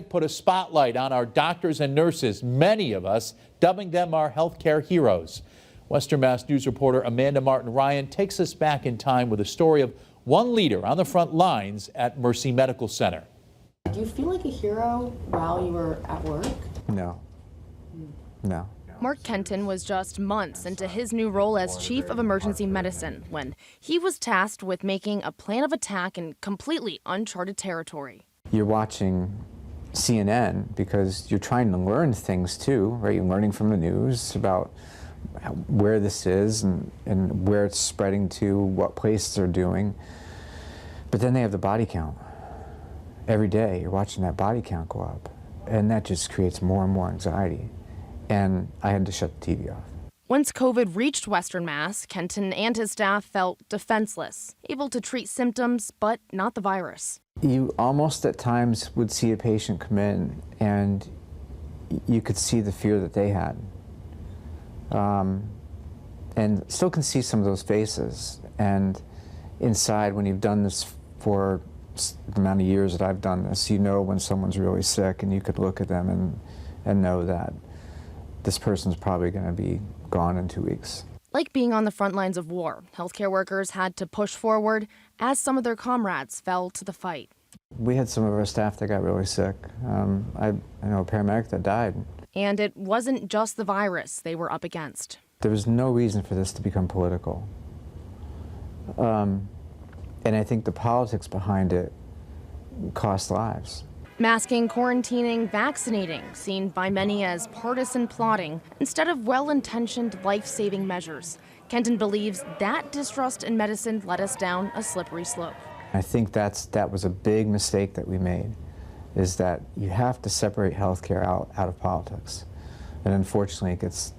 Put a spotlight on our doctors and nurses, many of us dubbing them our healthcare heroes. Western Mass News reporter Amanda Martin Ryan takes us back in time with a story of one leader on the front lines at Mercy Medical Center. Do you feel like a hero while you were at work? No. No. Mark Kenton was just months into his new role as Chief of Emergency Medicine when he was tasked with making a plan of attack in completely uncharted territory. You're watching CNN because you're trying to learn things too, right? You're learning from the news about where this is and where it's spreading to, what places are doing. But then they have the body count. Every day you're watching that body count go up, and that just creates more and more anxiety. And I had to shut the TV off. Once COVID reached Western Mass, Kenton and his staff felt defenseless, able to treat symptoms, but not the virus. You almost at times would see a patient come in and you could see the fear that they had. And still can see some of those faces. And inside, when you've done this for the amount of years that I've done this, you know when someone's really sick and you could look at them and know that this person's probably going to be gone in 2 weeks. Like being on the front lines of war, healthcare workers had to push forward as some of their comrades fell to the fight. We had some of our staff that got really sick. I know a paramedic that died. And it wasn't just the virus they were up against. There was no reason for this to become political. And I think the politics behind it cost lives. Masking, quarantining, vaccinating, seen by many as partisan plotting instead of well-intentioned life-saving measures. Kenton believes that distrust in medicine led us down a slippery slope. I think that was a big mistake that we made, is that you have to separate healthcare out of politics. And unfortunately, it gets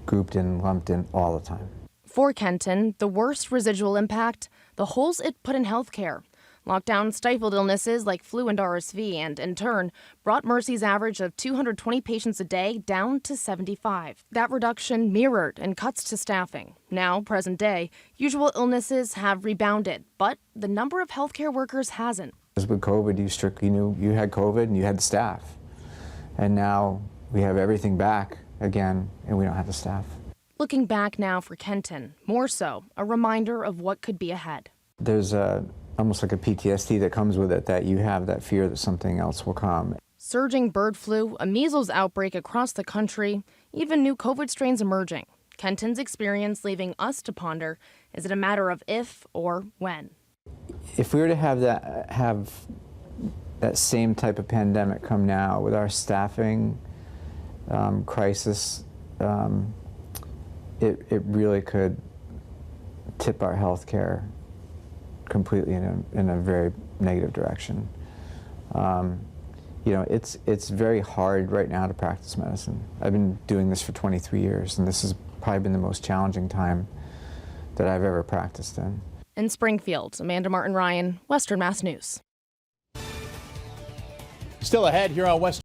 grouped in, lumped in all the time. For Kenton, the worst residual impact, the holes it put in healthcare. Lockdown stifled illnesses like flu and RSV and, in turn, brought Mercy's average of 220 patients a day down to 75. That reduction mirrored in cuts to staffing. Now, present day, usual illnesses have rebounded, but the number of healthcare workers hasn't. With COVID, you strictly knew you had COVID and you had the staff. And now we have everything back again, and we don't have the staff. Looking back now for Kenton, more so, a reminder of what could be ahead. There's almost like a PTSD that comes with it, that you have that fear that something else will come. Surging bird flu, a measles outbreak across the country, even new COVID strains emerging. Kenton's experience leaving us to ponder, is it a matter of if or when? If we were to have that same type of pandemic come now with our staffing crisis, it really could tip our healthcare completely in a very negative direction. You know, it's very hard right now to practice medicine. I've been doing this for 23 years, and this has probably been the most challenging time that I've ever practiced in. In Springfield, Amanda Martin Ryan, Western Mass News. Still ahead here on Western